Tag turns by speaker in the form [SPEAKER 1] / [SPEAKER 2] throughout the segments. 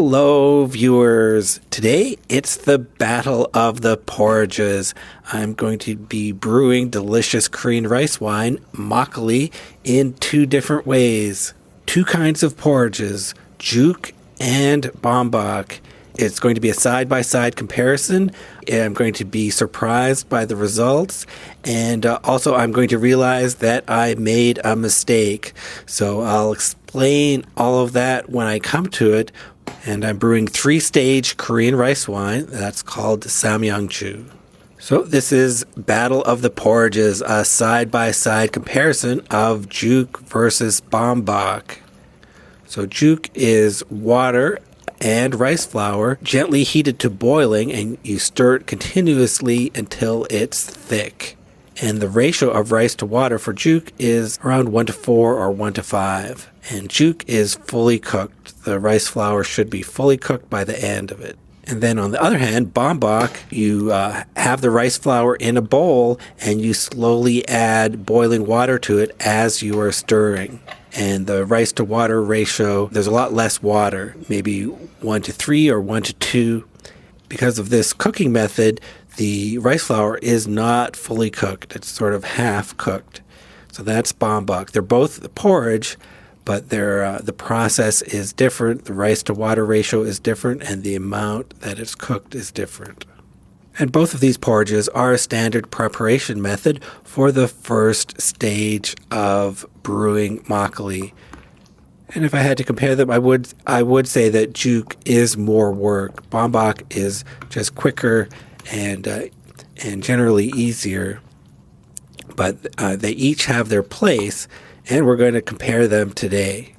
[SPEAKER 1] Hello, viewers. Today, it's the Battle of the Porridges. I'm going to be brewing delicious Korean rice wine, makgeolli, in two different ways. Two kinds of porridges, juk and Beombeok. It's going to be a side-by-side comparison. I'm going to be surprised by the results. And also, I'm going to realize that I made a mistake. So I'll explain all of that when I come to it. And I'm brewing three-stage Korean rice wine. That's called samyangju. So this is Battle of the Porridges, a side-by-side comparison of juk versus Beombeok. So juk is water and rice flour gently heated to boiling, and you stir it continuously until it's thick. And the ratio of rice to water for juk is around 1:4 or 1:5. And juk is fully cooked. The rice flour should be fully cooked by the end of it. And then on the other hand, Beombeok, you have the rice flour in a bowl and you slowly add boiling water to it as you are stirring. And the rice to water ratio, there's a lot less water, maybe 1:3 or 1:2. Because of this cooking method, the rice flour is not fully cooked. It's sort of half cooked. So that's Beombeok. They're both porridge, but the process is different. The rice to water ratio is different, and the amount that it's cooked is different. And both of these porridges are a standard preparation method for the first stage of brewing makgeolli. And if I had to compare them, I would say that juk is more work. Beombeok is just quicker and generally easier. But they each have their place, and we're going to compare them today.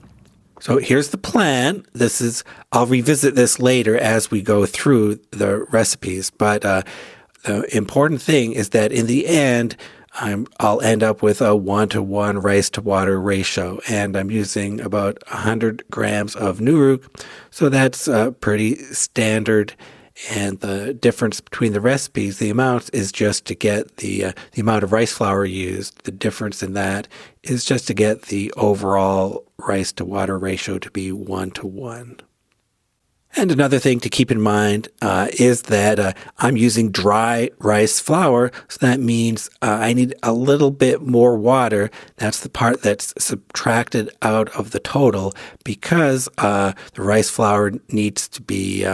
[SPEAKER 1] So here's the plan. I'll revisit this later as we go through the recipes. But the important thing is that in the end, I'll end up with a 1:1 rice to water ratio. And I'm using about 100 grams of nuruk. So that's pretty standard. And the difference between the recipes, the amount is just to get the amount of rice flour used. The difference in that is just to get the overall rice to water ratio to be 1:1. And another thing to keep in mind is that I'm using dry rice flour, so that means I need a little bit more water. That's the part that's subtracted out of the total because the rice flour needs to be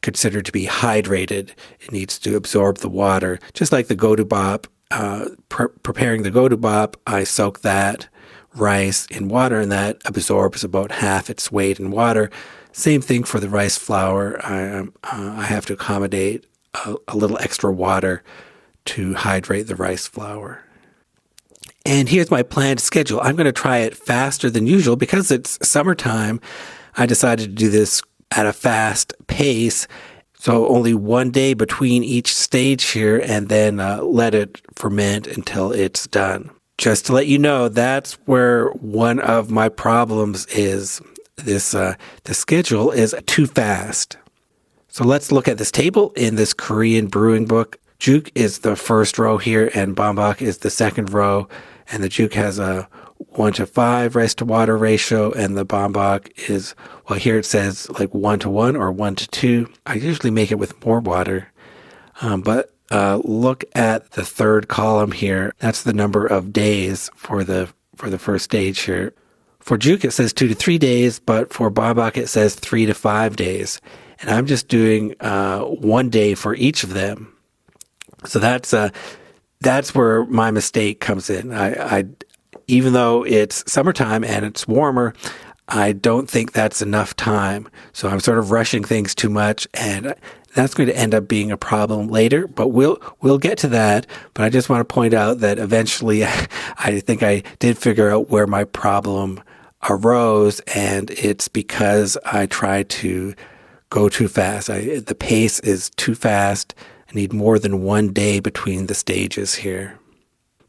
[SPEAKER 1] considered to be hydrated. It needs to absorb the water. Just like the godubap, preparing the godubap, I soak that rice in water and that absorbs about half its weight in water. Same thing for the rice flour. I have to accommodate a little extra water to hydrate the rice flour. And here's my planned schedule. I'm going to try it faster than usual because it's summertime. I decided to do this at a fast pace, so only one day between each stage here, and then let it ferment until it's done. Just to let you know, that's where one of my problems is. The schedule is too fast. So let's look at this table in this Korean brewing book. Juk is the first row here, and Beombeok is the second row, and the juk has a 1:5 rice to water ratio, and the Beombeok is, well, here it says like 1:1 or 1:2. I usually make it with more water, but look at the third column here. That's the number of days for the first stage here. For juk, it says 2 to 3 days, but for Beombeok, it says 3 to 5 days. And I'm just doing 1 day for each of them. So that's where my mistake comes in. I even though it's summertime and it's warmer, I don't think that's enough time. So I'm sort of rushing things too much, and that's going to end up being a problem later, but we'll get to that. But I just want to point out that eventually I think I did figure out where my problem arose, and it's because I tried to go too fast. The pace is too fast. I need more than 1 day between the stages here.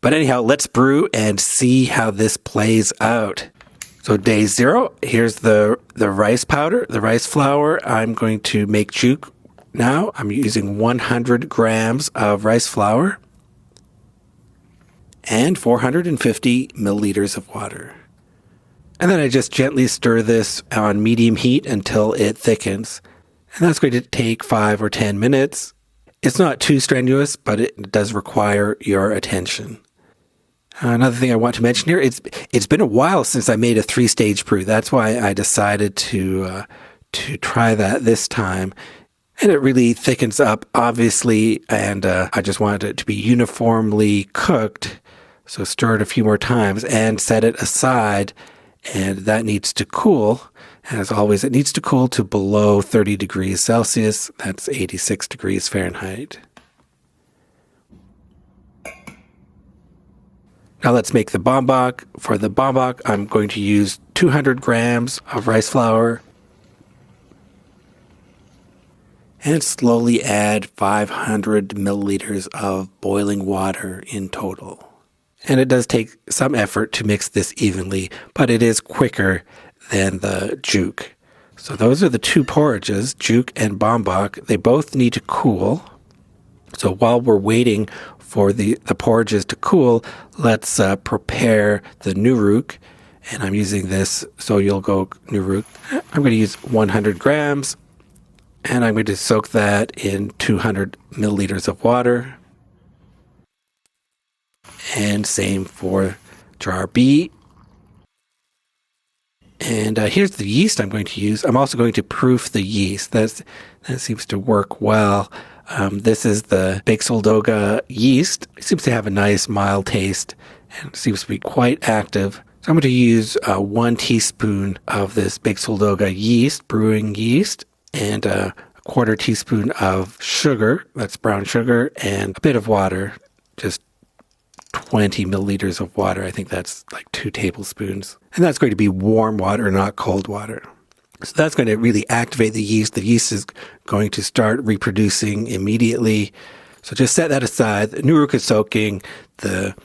[SPEAKER 1] But anyhow, let's brew and see how this plays out. So day 0, here's the rice powder, the rice flour. I'm going to make juk now. I'm using 100 grams of rice flour and 450 milliliters of water. And then I just gently stir this on medium heat until it thickens. And that's going to take 5 or 10 minutes. It's not too strenuous, but it does require your attention. Another thing I want to mention here, it's been a while since I made a 3-stage brew. That's why I decided to try that this time. And it really thickens up, obviously, and I just wanted it to be uniformly cooked. So stir it a few more times and set it aside, and that needs to cool. As always, it needs to cool to below 30 degrees Celsius. That's 86 degrees Fahrenheit. Now let's make the beombeok. For the beombeok, I'm going to use 200 grams of rice flour, and slowly add 500 milliliters of boiling water in total. And it does take some effort to mix this evenly, but it is quicker than the juk. So those are the two porridges, juk and beombeok. They both need to cool. So while we're waiting for the porridges to cool, let's prepare the nuruk. And I'm using this soyulgo nuruk. I'm going to use 100 grams. And I'm going to soak that in 200 milliliters of water. And same for jar B. And here's the yeast I'm going to use. I'm also going to proof the yeast. That seems to work well. This is the Baeksuldoga yeast. It seems to have a nice mild taste and seems to be quite active. So I'm going to use 1 teaspoon of this Baeksuldoga yeast, brewing yeast, and a quarter teaspoon of sugar, that's brown sugar, and a bit of water, just 20 milliliters of water. I think that's like 2 tablespoons. And that's going to be warm water, not cold water. So that's going to really activate the yeast. The yeast is going to start reproducing immediately. So just set that aside. The nuruk is soaking, the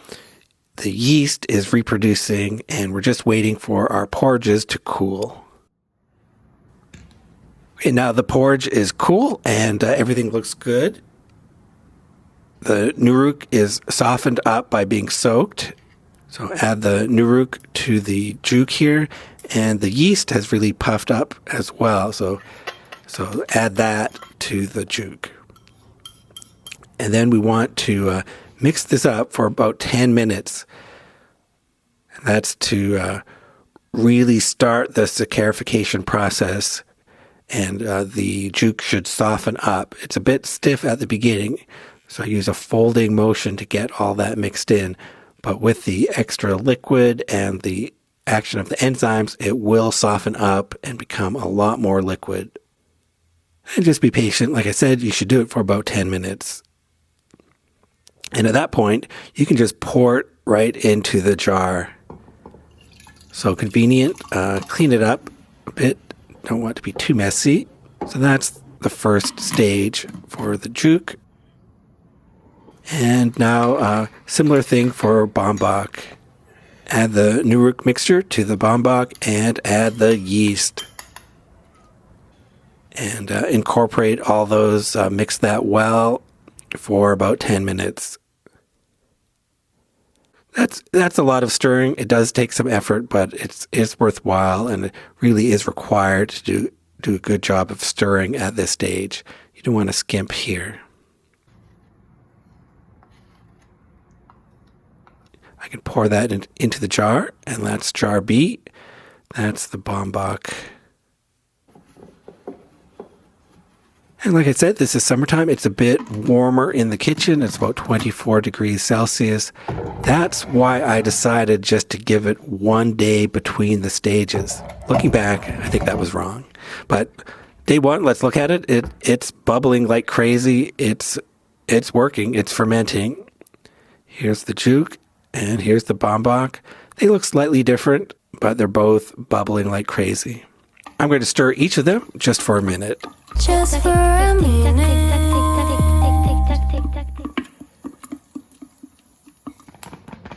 [SPEAKER 1] yeast is reproducing, and we're just waiting for our porridges to cool. Okay, now the porridge is cool and everything looks good. The nuruk is softened up by being soaked. So add the nuruk to the juk here, and the yeast has really puffed up as well. So add that to the juk. And then we want to mix this up for about 10 minutes. And that's to really start the saccharification process, and the juk should soften up. It's a bit stiff at the beginning, so I use a folding motion to get all that mixed in. But with the extra liquid and the action of the enzymes, it will soften up and become a lot more liquid. And just be patient. Like I said, you should do it for about 10 minutes. And at that point, you can just pour it right into the jar. So convenient. Clean it up a bit. Don't want it to be too messy. So that's the first stage for the juk. And now, similar thing for beombeok. Add the nuruk mixture to the beombeok and add the yeast. And incorporate all those, mix that well for about 10 minutes. That's a lot of stirring. It does take some effort, but it's worthwhile, and it really is required to do a good job of stirring at this stage. You don't want to skimp here. I can pour that into the jar, and that's jar B. That's the beombeok. And like I said, this is summertime. It's a bit warmer in the kitchen. It's about 24 degrees Celsius. That's why I decided just to give it 1 day between the stages. Looking back, I think that was wrong. But day 1, let's look at it. It's bubbling like crazy. It's working. It's fermenting. Here's the juk, and here's the beombeok. They look slightly different, but they're both bubbling like crazy. I'm going to stir each of them just for a minute.
[SPEAKER 2] Just for a minute.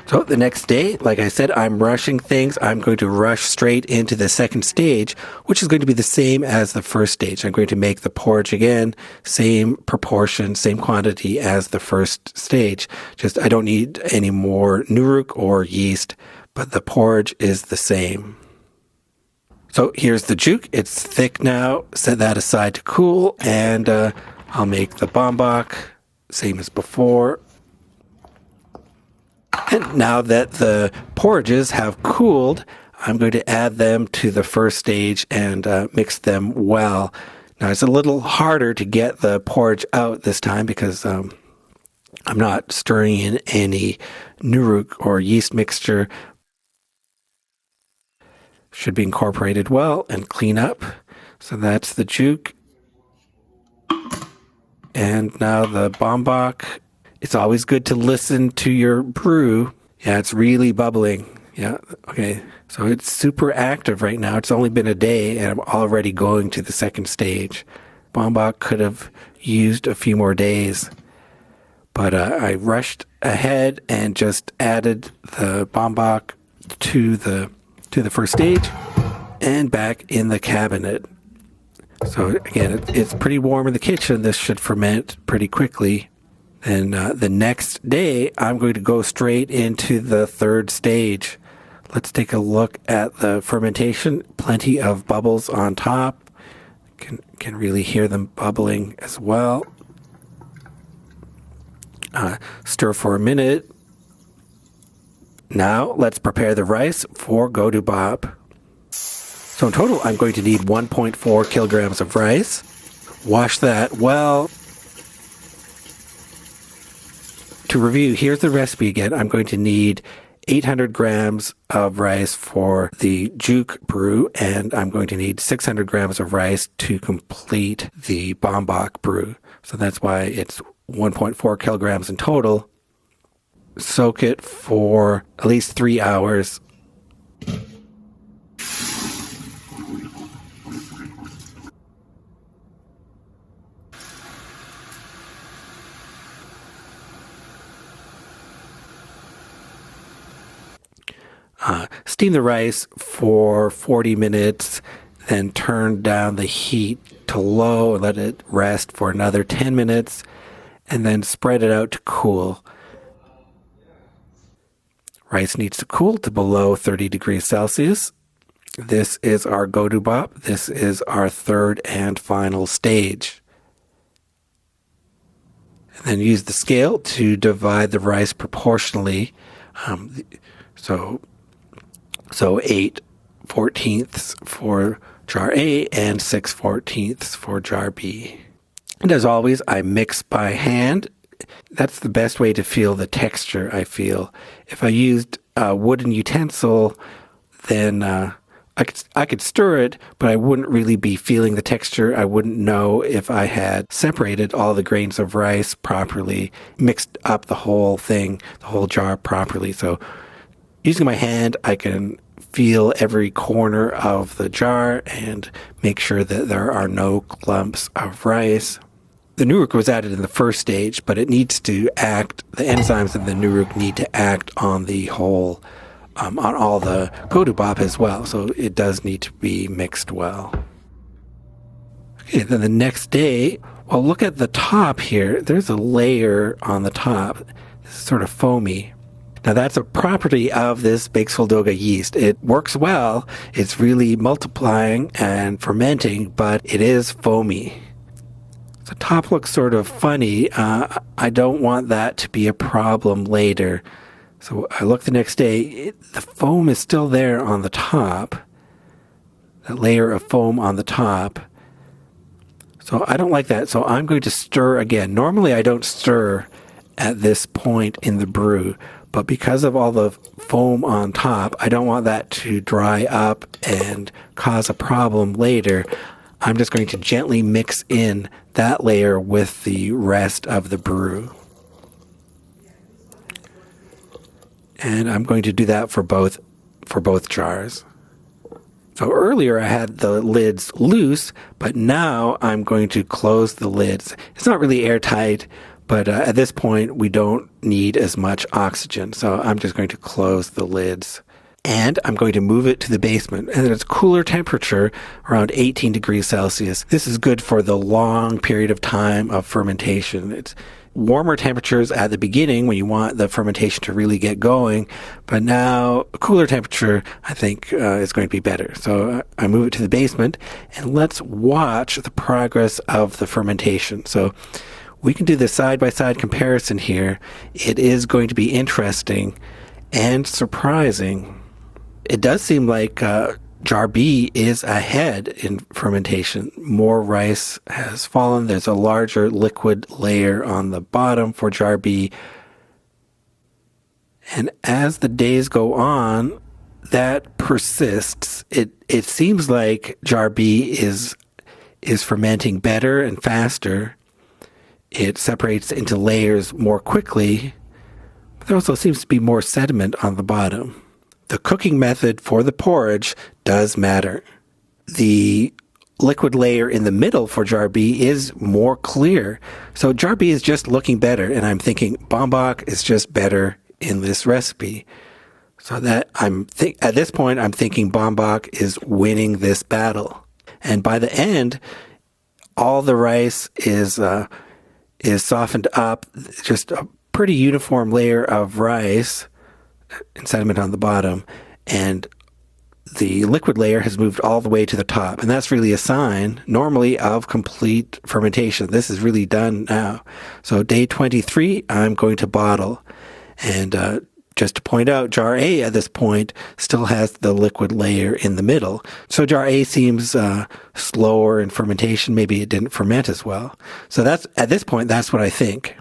[SPEAKER 1] So the next day, like I said, I'm rushing things. I'm going to rush straight into the second stage, which is going to be the same as the first stage. I'm going to make the porridge again, same proportion, same quantity as the first stage. Just I don't need any more nuruk or yeast, but the porridge is the same. So here's the juk. It's thick now. Set that aside to cool, and I'll make the Beombeok, same as before. And now that the porridges have cooled, I'm going to add them to the first stage and mix them well. Now it's a little harder to get the porridge out this time because I'm not stirring in any nuruk or yeast mixture. Should be incorporated well and clean up. So that's the juk. And now the Beombeok. It's always good to listen to your brew. Yeah, it's really bubbling. Yeah, okay. So it's super active right now. It's only been a day and I'm already going to the second stage. Beombeok could have used a few more days. But I rushed ahead and just added the Beombeok to the first stage and back in the cabinet. So again, it's pretty warm in the kitchen. This should ferment pretty quickly. Then the next day, I'm going to go straight into the third stage. Let's take a look at the fermentation. Plenty of bubbles on top. Can really hear them bubbling as well. Stir for a minute. Now let's prepare the rice for godubap. So in total, I'm going to need 1.4 kilograms of rice. Wash that well. To review, here's the recipe again. I'm going to need 800 grams of rice for the juk brew, and I'm going to need 600 grams of rice to complete the Beombeok brew. So that's why it's 1.4 kilograms in total. Soak it for at least 3 hours. Steam the rice for 40 minutes, then turn down the heat to low and let it rest for another 10 minutes, and then spread it out to cool. Rice needs to cool to below 30 degrees Celsius. This is our godubap. This is our third and final stage. And then use the scale to divide the rice proportionally. So 8/14 for jar A and 6/14 for jar B. And as always, I mix by hand. That's the best way to feel the texture, I feel. If I used a wooden utensil, then I could stir it, but I wouldn't really be feeling the texture. I wouldn't know if I had separated all the grains of rice properly, mixed up the whole thing, the whole jar properly. So using my hand, I can feel every corner of the jar and make sure that there are no clumps of rice. The nuruk was added in the first stage, but it needs to act, the enzymes in the nuruk need to act on the whole, on all the godubap as well. So it does need to be mixed well. Okay, then the next day, well, look at the top here. There's a layer on the top. This is sort of foamy. Now that's a property of this Baeksuldoga yeast. It works well. It's really multiplying and fermenting, but it is foamy. The top looks sort of funny. I don't want that to be a problem later. So I look the next day. The foam is still there on the top. That layer of foam on the top. So I don't like that. So I'm going to stir again. Normally I don't stir at this point in the brew. But because of all the foam on top, I don't want that to dry up and cause a problem later. I'm just going to gently mix in that layer with the rest of the brew. And I'm going to do that for both jars. So earlier I had the lids loose, but now I'm going to close the lids. It's not really airtight, but at this point, we don't need as much oxygen. So I'm just going to close the lids. And I'm going to move it to the basement. And at its cooler temperature, around 18 degrees Celsius. This is good for the long period of time of fermentation. warmer temperatures at the beginning when you want the fermentation to really get going, but now a cooler temperature, I think, is going to be better. So I move it to the basement, and let's watch the progress of the fermentation. So we can do the side-by-side comparison here. It is going to be interesting and surprising. It does seem like jar B is ahead in fermentation. More rice has fallen. There's a larger liquid layer on the bottom for jar B. And as the days go on, that persists. It seems like jar B is fermenting better and faster. It separates into layers more quickly. But there also seems to be more sediment on the bottom. The cooking method for the porridge does matter. The liquid layer in the middle for jar B is more clear. So jar B is just looking better, and I'm thinking Beombeok is just better in this recipe. So that at this point, I'm thinking Beombeok is winning this battle. And by the end, all the rice is softened up, just a pretty uniform layer of rice and sediment on the bottom, and the liquid layer has moved all the way to the top. And that's really a sign, normally, of complete fermentation. This is really done now. So day 23, I'm going to bottle. And just to point out, jar A at this point still has the liquid layer in the middle. So jar A seems slower in fermentation. Maybe it didn't ferment as well. So at this point, that's what I think.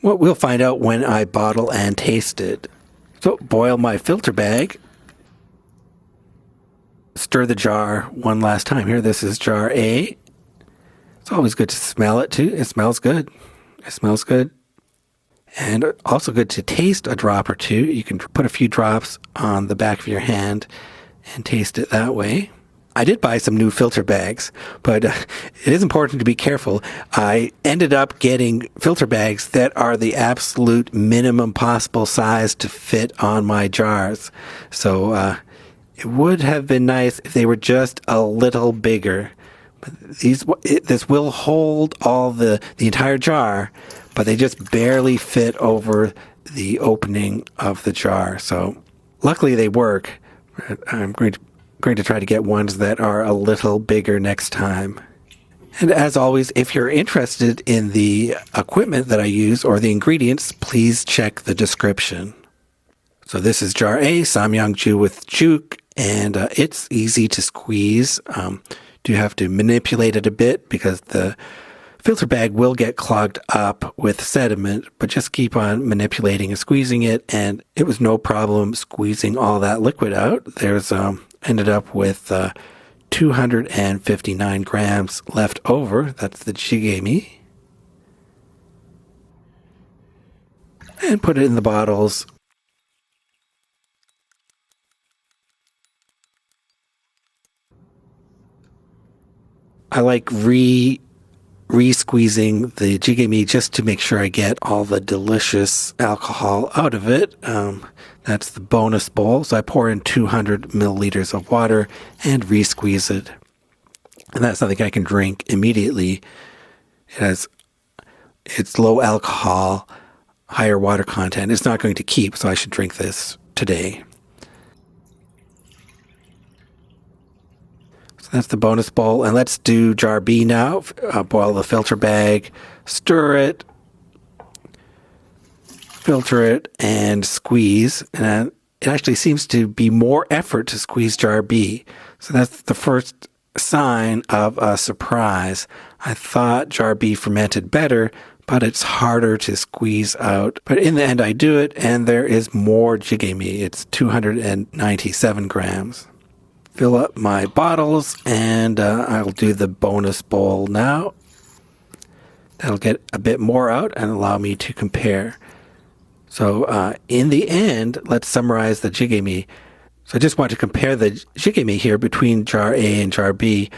[SPEAKER 1] Well, we'll find out when I bottle and taste it. So boil my filter bag. Stir the jar one last time. Here, this is jar A. It's always good to smell it too. It smells good. It smells good. And also good to taste a drop or two. You can put a few drops on the back of your hand and taste it that way. I did buy some new filter bags, but it is important to be careful. I ended up getting filter bags that are the absolute minimum possible size to fit on my jars. So it would have been nice if they were just a little bigger. But this will hold all the entire jar, but they just barely fit over the opening of the jar. So luckily they work. I'm going to try to get ones that are a little bigger next time. And as always, if you're interested in the equipment that I use or the ingredients, please check the description. So this is jar A, samyangju with juk, and it's easy to squeeze. Do have to manipulate it a bit because the filter bag will get clogged up with sediment, but just keep on manipulating and squeezing it, and it was no problem squeezing all that liquid out. There's ended up with 259 grams left over. That's the jigemi. And put it in the bottles. I like re-squeezing the jigemi just to make sure I get all the delicious alcohol out of it. That's the bonus bowl. So I pour in 200 milliliters of water and re-squeeze it. And that's something I can drink immediately. It's low alcohol, higher water content. It's not going to keep, so I should drink this today. So that's the bonus bowl. And let's do jar B now. Boil the filter bag, stir it, filter it, and squeeze. And it actually seems to be more effort to squeeze jar B. So that's the first sign of a surprise. I thought jar B fermented better, but it's harder to squeeze out. But in the end, I do it, and there is more jigemi. It's 297 grams. Fill up my bottles, and I'll do the bonus bowl now. That'll get a bit more out and allow me to compare. So in the end, let's summarize the jigemi. So I just want to compare the jigemi here between jar A and jar B.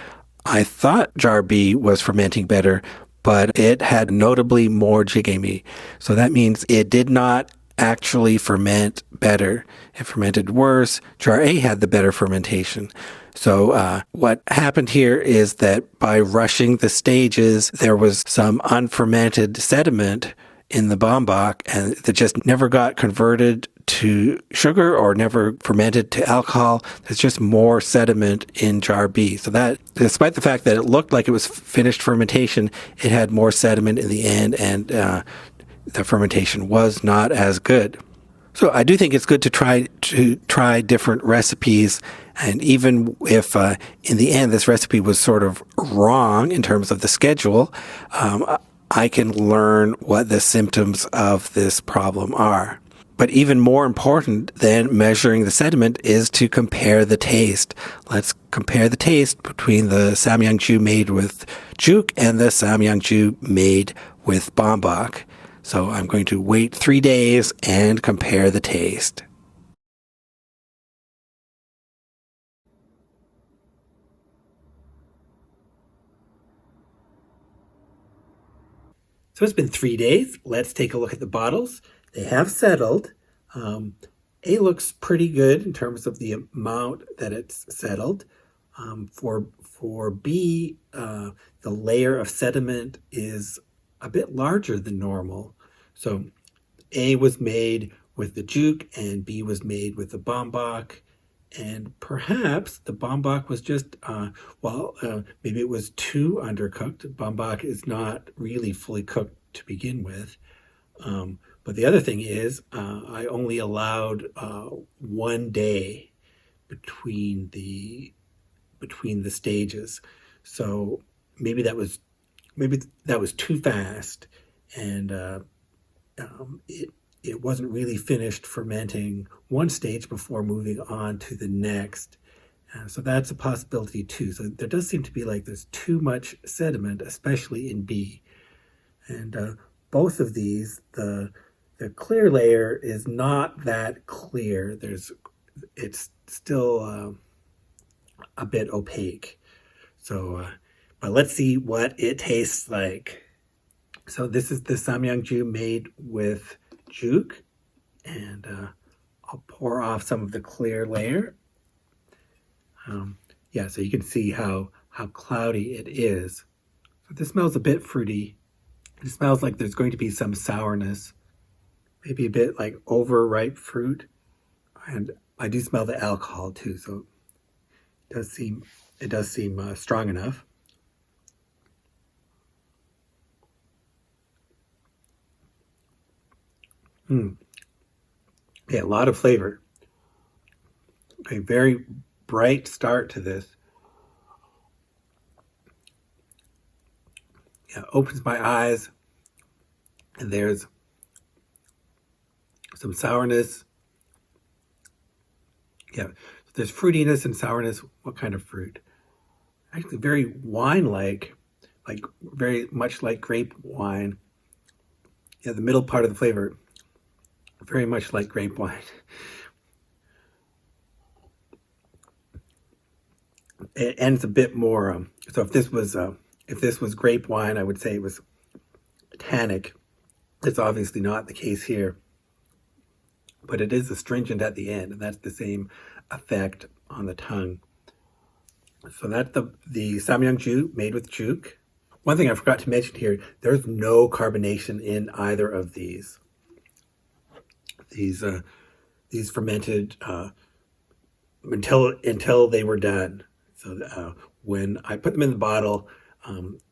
[SPEAKER 1] I thought jar B was fermenting better, but it had notably more jigemi. So that means it did not actually ferment better. It fermented worse. Jar A had the better fermentation. So what happened here is that by rushing the stages, there was some unfermented sediment in the Beombeok, and that just never got converted to sugar or never fermented to alcohol. There's just more sediment in jar B. So that, despite the fact that it looked like it was finished fermentation, it had more sediment in the end, and the fermentation was not as good. So I do think it's good to try different recipes, and even if in the end this recipe was sort of wrong in terms of the schedule, I can learn what the symptoms of this problem are. But even more important than measuring the sediment is to compare the taste. Let's compare the taste between the samyangju made with juk and the samyangju made with Beombeok. So I'm going to wait 3 days and compare the taste. So it's been 3 days. Let's take a look at the bottles. They have settled. A looks pretty good in terms of the amount that it's settled. For B, the layer of sediment is a bit larger than normal. So A was made with the juk and B was made with the Beombeok. And perhaps the Beombeok was just, maybe it was too undercooked. Beombeok is not really fully cooked to begin with. But the other thing is, I only allowed 1 day between the stages. So maybe that was too fast, and it wasn't really finished fermenting one stage before moving on to the next. So that's a possibility too. So there does seem to be like there's too much sediment, especially in B. And both of these, the clear layer is not that clear. It's still a bit opaque. So, but let's see what it tastes like. So this is the samyangju made with juk, and I'll pour off some of the clear layer. So you can see how cloudy it is. So this smells a bit fruity. It smells like there's going to be some sourness, maybe a bit like overripe fruit, and I do smell the alcohol too. So it does seem strong enough. Yeah, a lot of flavor. A very bright start to this. Yeah, opens my eyes, and there's some sourness. Yeah, there's fruitiness and sourness. What kind of fruit? Actually, very wine-like, like very much like grape wine. Yeah, the middle part of the flavor, very much like grape wine. And it's a bit more. So if this was grape wine, I would say it was tannic. It's obviously not the case here, but it is astringent at the end, and that's the same effect on the tongue. So that's the samyangju made with juk. One thing I forgot to mention here: there's no carbonation in either of these. These fermented until they were done. So when I put them in the bottle,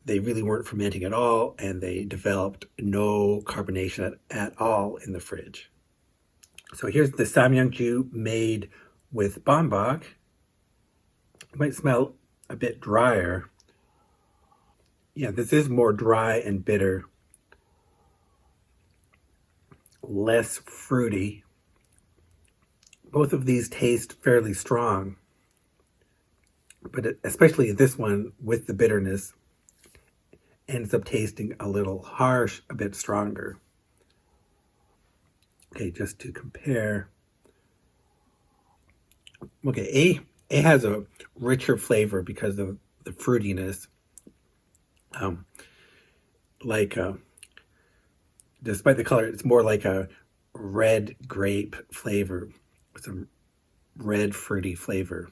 [SPEAKER 1] they really weren't fermenting at all, and they developed no carbonation at all in the fridge. So here's the samyangju made with Beombeok. It might smell a bit drier. Yeah, this is more dry and bitter, less fruity. Both of these taste fairly strong, but especially this one with the bitterness ends up tasting a little harsh, a bit stronger. Okay, just to compare. Okay, A has a richer flavor because of the fruitiness. Despite the color, it's more like a red grape flavor, some red fruity flavor,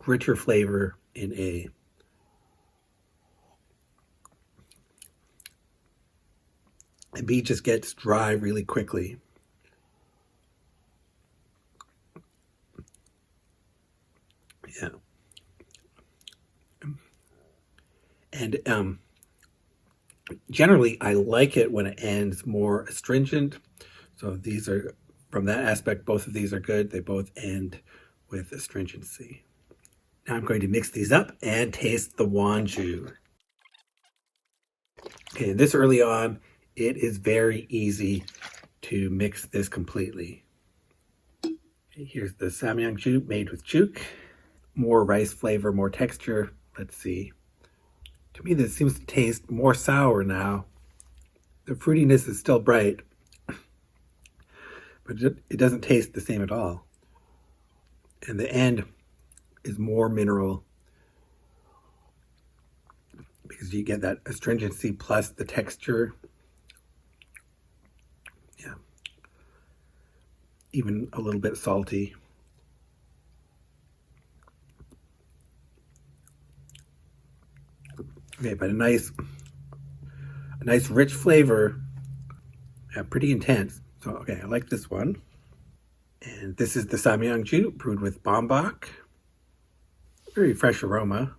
[SPEAKER 1] richer flavor in A. And B just gets dry really quickly. Yeah. And generally, I like it when it ends more astringent. So these are, from that aspect, both of these are good. They both end with astringency. Now I'm going to mix these up and taste the wanju. Okay, this early on, it is very easy to mix this completely. Okay, here's the samyangju made with juk. More rice flavor, more texture. Let's see. To me, this seems to taste more sour now. The fruitiness is still bright, but it doesn't taste the same at all. And the end is more mineral because you get that astringency plus the texture. Yeah. Even a little bit salty. Okay, but a nice rich flavor. Yeah, pretty intense. So, okay, I like this one. And this is the samyangju brewed with Beombeok. Very fresh aroma.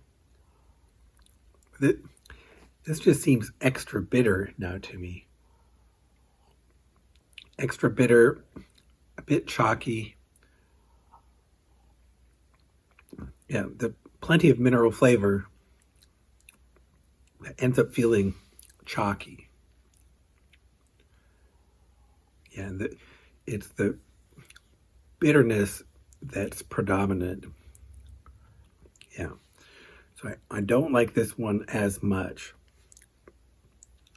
[SPEAKER 1] This just seems extra bitter now to me. Extra bitter, a bit chalky. Yeah, plenty of mineral flavor that ends up feeling chalky. Yeah, and it's the bitterness that's predominant. Yeah, so I don't like this one as much.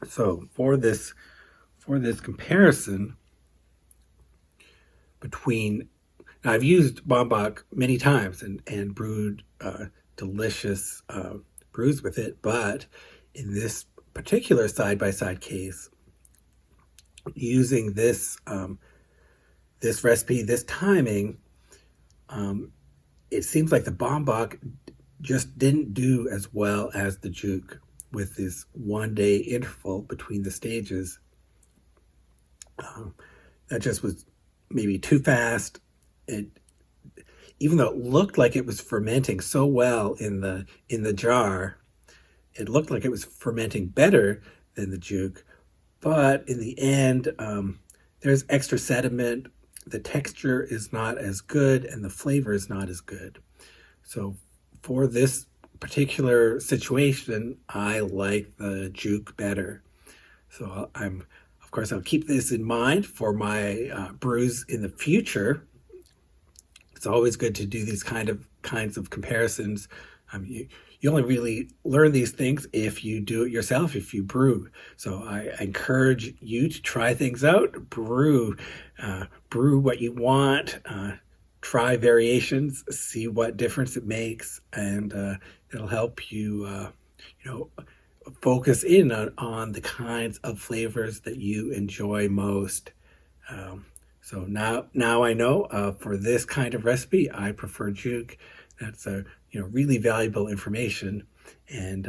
[SPEAKER 1] So for this comparison between, now I've used Beombeok many times and brewed delicious brews with it, but in this particular side-by-side case, using this this recipe, this timing, it seems like the Beombeok just didn't do as well as the juk with this 1 day interval between the stages. That just was maybe too fast. Even though it looked like it was fermenting so well in the jar, it looked like it was fermenting better than the juk. But in the end, there's extra sediment. The texture is not as good and the flavor is not as good. So for this particular situation, I like the juk better. So of course, I'll keep this in mind for my brews in the future. It's always good to do these kinds of comparisons. You only really learn these things if you do it yourself, if you brew. So I encourage you to try things out, brew what you want, try variations, see what difference it makes, and it'll help you, focus in on the kinds of flavors that you enjoy most. So now I know for this kind of recipe, I prefer juk. That's really valuable information, and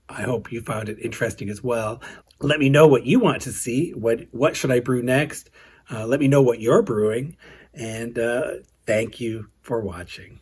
[SPEAKER 1] I hope you found it interesting as well. Let me know what you want to see. What should I brew next? Let me know what you're brewing, and thank you for watching.